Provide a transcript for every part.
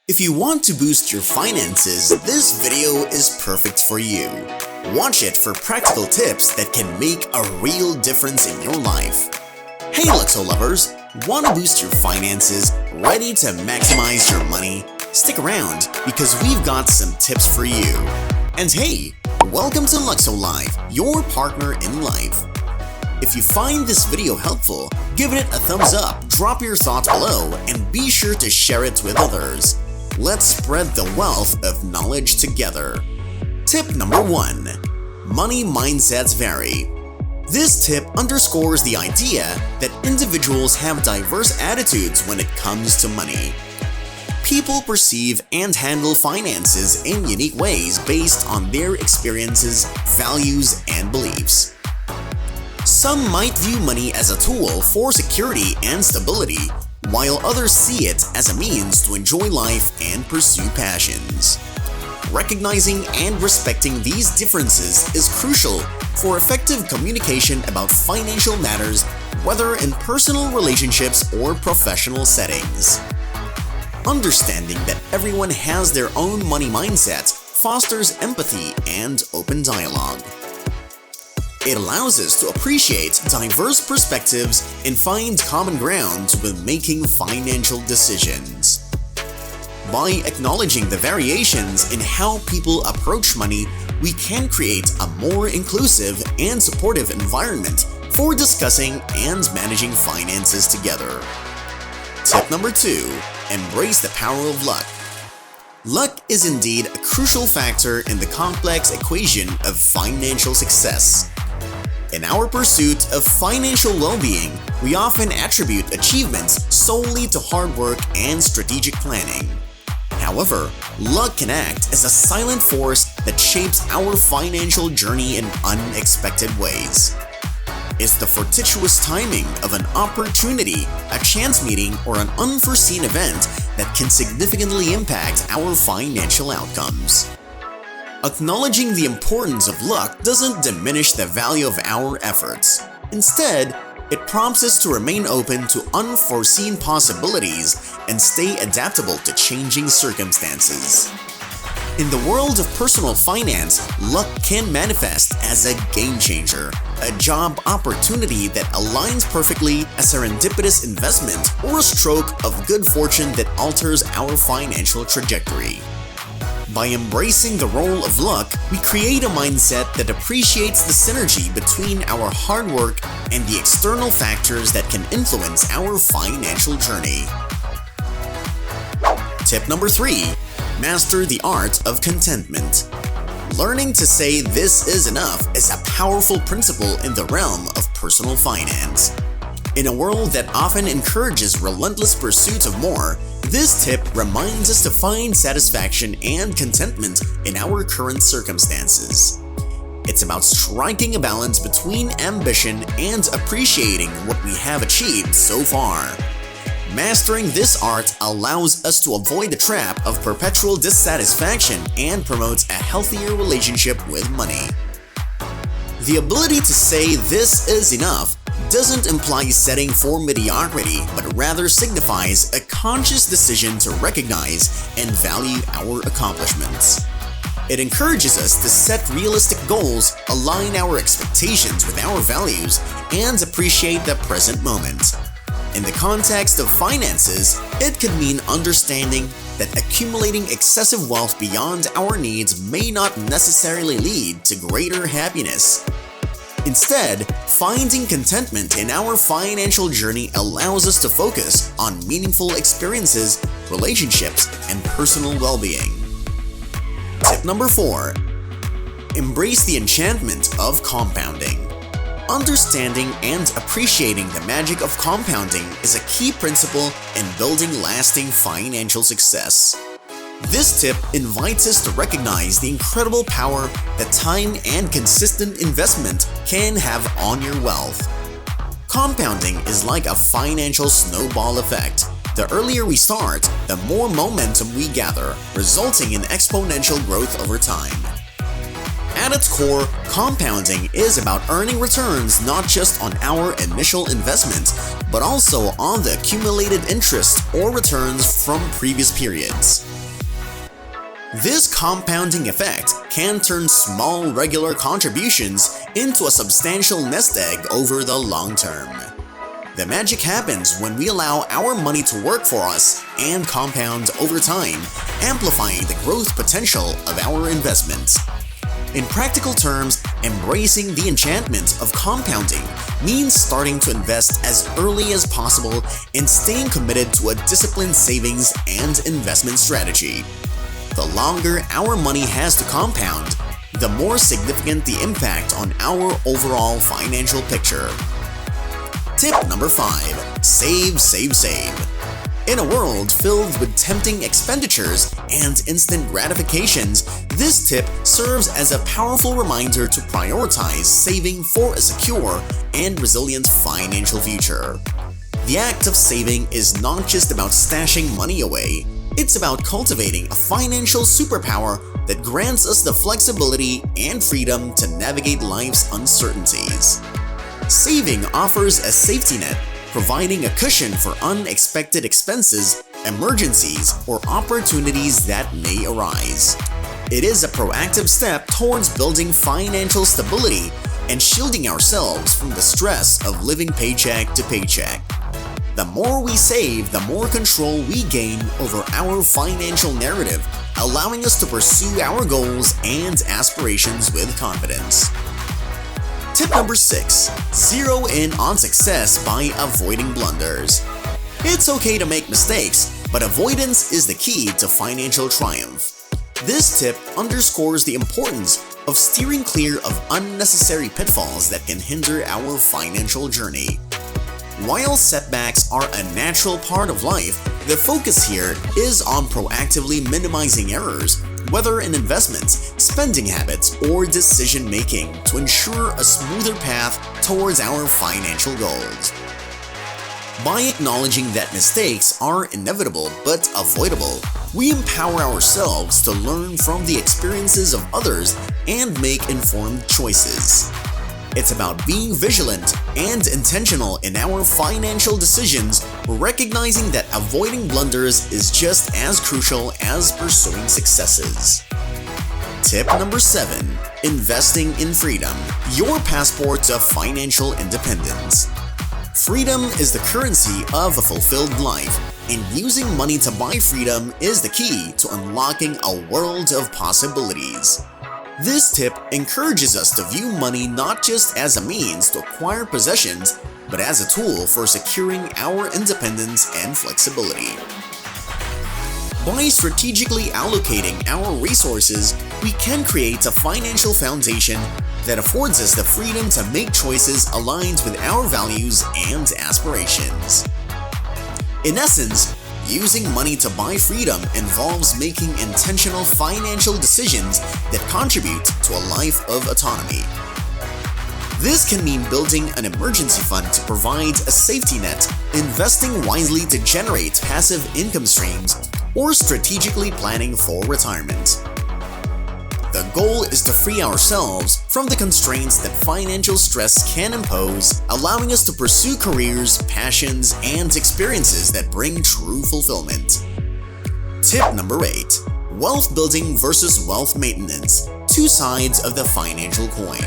If you want to boost your finances, this video is perfect for you. Watch it for practical tips that can make a real difference in your life. Hey Luxo lovers, want to boost your finances, ready to maximize your money? Stick around because we've got some tips for you. And hey, welcome to Luxo-Life, your partner in life. If you find this video helpful, give it a thumbs up, drop your thoughts below, and be sure to share it with others. Let's spread the wealth of knowledge together. Tip number 1. Money mindsets vary. This tip underscores the idea that individuals have diverse attitudes when it comes to money. People perceive and handle finances in unique ways based on their experiences, values, and beliefs. Some might view money as a tool for security and stability, while others see it as a means to enjoy life and pursue passions. Recognizing and respecting these differences is crucial for effective communication about financial matters, whether in personal relationships or professional settings. Understanding that everyone has their own money mindset fosters empathy and open dialogue. It allows us to appreciate diverse perspectives and find common ground when making financial decisions. By acknowledging the variations in how people approach money, we can create a more inclusive and supportive environment for discussing and managing finances together. Tip number 2. Embrace the power of luck. Luck is indeed a crucial factor in the complex equation of financial success. In our pursuit of financial well-being, we often attribute achievements solely to hard work and strategic planning. However, luck can act as a silent force that shapes our financial journey in unexpected ways. It's the fortuitous timing of an opportunity, a chance meeting, or an unforeseen event that can significantly impact our financial outcomes. Acknowledging the importance of luck doesn't diminish the value of our efforts. Instead, it prompts us to remain open to unforeseen possibilities and stay adaptable to changing circumstances. In the world of personal finance, luck can manifest as a game changer, a job opportunity that aligns perfectly, a serendipitous investment, or a stroke of good fortune that alters our financial trajectory. By embracing the role of luck, we create a mindset that appreciates the synergy between our hard work and the external factors that can influence our financial journey. Tip number 3. Master the art of contentment. Learning to say "this is enough" is a powerful principle in the realm of personal finance. In a world that often encourages relentless pursuit of more, this tip reminds us to find satisfaction and contentment in our current circumstances. It's about striking a balance between ambition and appreciating what we have achieved so far. Mastering this art allows us to avoid the trap of perpetual dissatisfaction and promotes a healthier relationship with money. The ability to say "this is enough" doesn't imply setting for mediocrity, but rather signifies a conscious decision to recognize and value our accomplishments. It encourages us to set realistic goals, align our expectations with our values, and appreciate the present moment. In the context of finances, it could mean understanding that accumulating excessive wealth beyond our needs may not necessarily lead to greater happiness. Instead, finding contentment in our financial journey allows us to focus on meaningful experiences, relationships, and personal well-being. Tip number 4. Embrace the enchantment of compounding. Understanding and appreciating the magic of compounding is a key principle in building lasting financial success. This tip invites us to recognize the incredible power that time and consistent investment can have on your wealth. Compounding is like a financial snowball effect. The earlier we start, the more momentum we gather, resulting in exponential growth over time. At its core, compounding is about earning returns not just on our initial investment, but also on the accumulated interest or returns from previous periods. This compounding effect can turn small regular contributions into a substantial nest egg over the long term. The magic happens when we allow our money to work for us and compound over time, amplifying the growth potential of our investments. In practical terms, embracing the enchantment of compounding means starting to invest as early as possible and staying committed to a disciplined savings and investment strategy. The longer our money has to compound, the more significant the impact on our overall financial picture. Tip number 5. Save, save, save. In a world filled with tempting expenditures and instant gratifications, this tip serves as a powerful reminder to prioritize saving for a secure and resilient financial future. The act of saving is not just about stashing money away. It's about cultivating a financial superpower that grants us the flexibility and freedom to navigate life's uncertainties. Saving offers a safety net, providing a cushion for unexpected expenses, emergencies, or opportunities that may arise. It is a proactive step towards building financial stability and shielding ourselves from the stress of living paycheck to paycheck. The more we save, the more control we gain over our financial narrative, allowing us to pursue our goals and aspirations with confidence. Tip number 6. Zero in on success by avoiding blunders. It's okay to make mistakes, but avoidance is the key to financial triumph. This tip underscores the importance of steering clear of unnecessary pitfalls that can hinder our financial journey. While setbacks are a natural part of life, the focus here is on proactively minimizing errors, whether in investments, spending habits, or decision-making, to ensure a smoother path towards our financial goals. By acknowledging that mistakes are inevitable but avoidable, we empower ourselves to learn from the experiences of others and make informed choices. It's about being vigilant and intentional in our financial decisions, recognizing that avoiding blunders is just as crucial as pursuing successes. Tip number 7. Investing in freedom, your passport to financial independence. Freedom is the currency of a fulfilled life, and using money to buy freedom is the key to unlocking a world of possibilities. This tip encourages us to view money not just as a means to acquire possessions, but as a tool for securing our independence and flexibility. By strategically allocating our resources, we can create a financial foundation that affords us the freedom to make choices aligned with our values and aspirations. In essence, using money to buy freedom involves making intentional financial decisions that contribute to a life of autonomy. This can mean building an emergency fund to provide a safety net, investing wisely to generate passive income streams, or strategically planning for retirement. The goal is to free ourselves from the constraints that financial stress can impose, allowing us to pursue careers, passions, and experiences that bring true fulfillment. Tip number 8. Wealth building versus wealth maintenance, two sides of the financial coin.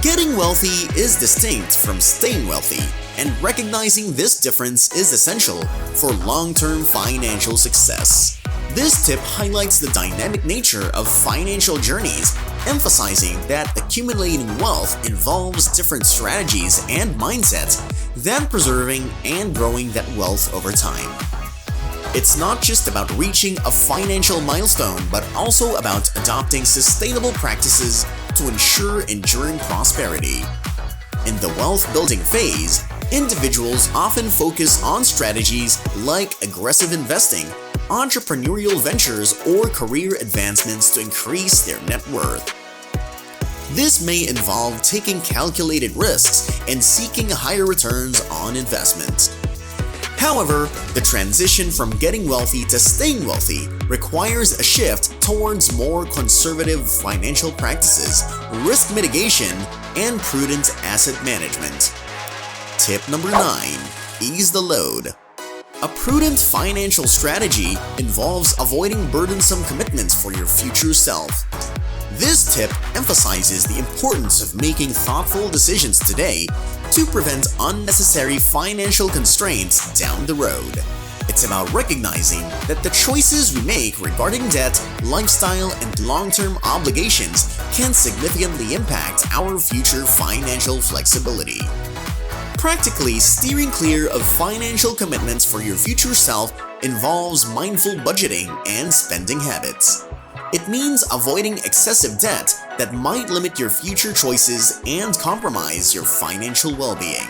Getting wealthy is distinct from staying wealthy, and recognizing this difference is essential for long-term financial success. This tip highlights the dynamic nature of financial journeys, emphasizing that accumulating wealth involves different strategies and mindsets than preserving and growing that wealth over time. It's not just about reaching a financial milestone, but also about adopting sustainable practices to ensure enduring prosperity. In the wealth-building phase, individuals often focus on strategies like aggressive investing, entrepreneurial ventures, or career advancements to increase their net worth. This may involve taking calculated risks and seeking higher returns on investments. However, the transition from getting wealthy to staying wealthy requires a shift towards more conservative financial practices, risk mitigation, and prudent asset management. Tip number 9. Ease the load. A prudent financial strategy involves avoiding burdensome commitments for your future self. This tip emphasizes the importance of making thoughtful decisions today to prevent unnecessary financial constraints down the road. It's about recognizing that the choices we make regarding debt, lifestyle, and long-term obligations can significantly impact our future financial flexibility. Practically, steering clear of financial commitments for your future self involves mindful budgeting and spending habits. It means avoiding excessive debt that might limit your future choices and compromise your financial well-being.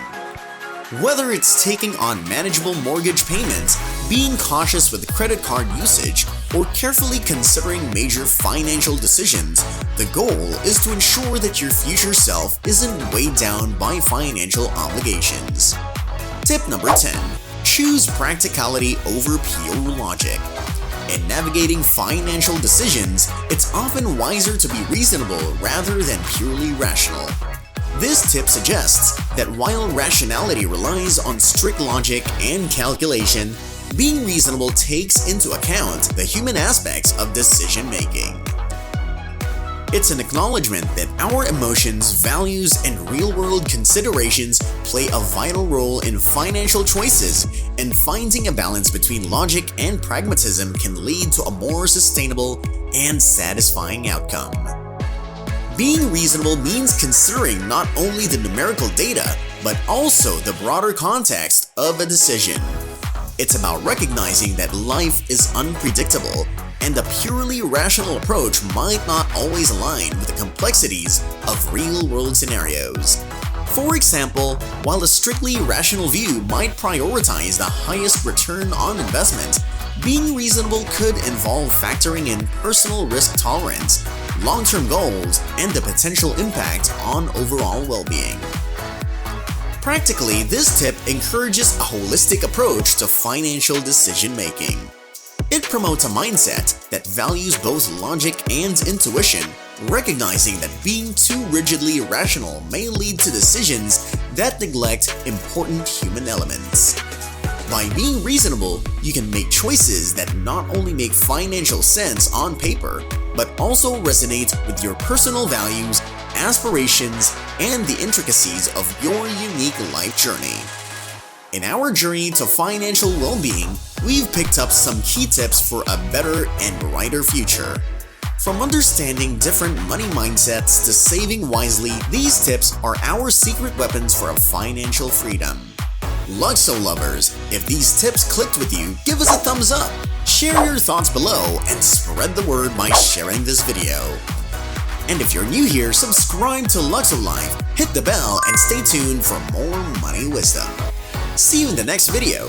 Whether it's taking on manageable mortgage payments, being cautious with credit card usage, or carefully considering major financial decisions, the goal is to ensure that your future self isn't weighed down by financial obligations. Tip number 10. Choose practicality over pure logic. In navigating financial decisions, it's often wiser to be reasonable rather than purely rational. This tip suggests that while rationality relies on strict logic and calculation, being reasonable takes into account the human aspects of decision-making. It's an acknowledgement that our emotions, values, and real-world considerations play a vital role in financial choices, and finding a balance between logic and pragmatism can lead to a more sustainable and satisfying outcome. Being reasonable means considering not only the numerical data, but also the broader context of a decision. It's about recognizing that life is unpredictable, and a purely rational approach might not always align with the complexities of real-world scenarios. For example, while a strictly rational view might prioritize the highest return on investment, being reasonable could involve factoring in personal risk tolerance, long-term goals, and the potential impact on overall well-being. Practically, this tip encourages a holistic approach to financial decision-making. It promotes a mindset that values both logic and intuition, recognizing that being too rigidly rational may lead to decisions that neglect important human elements. By being reasonable, you can make choices that not only make financial sense on paper, but also resonate with your personal values, aspirations, and the intricacies of your unique life journey. In our journey to financial well-being, we've picked up some key tips for a better and brighter future. From understanding different money mindsets to saving wisely, these tips are our secret weapons for a financial freedom. Luxo lovers, if these tips clicked with you, give us a thumbs up, share your thoughts below, and spread the word by sharing this video. And if you're new here, subscribe to Luxo-Life, hit the bell, and stay tuned for more money wisdom. See you in the next video.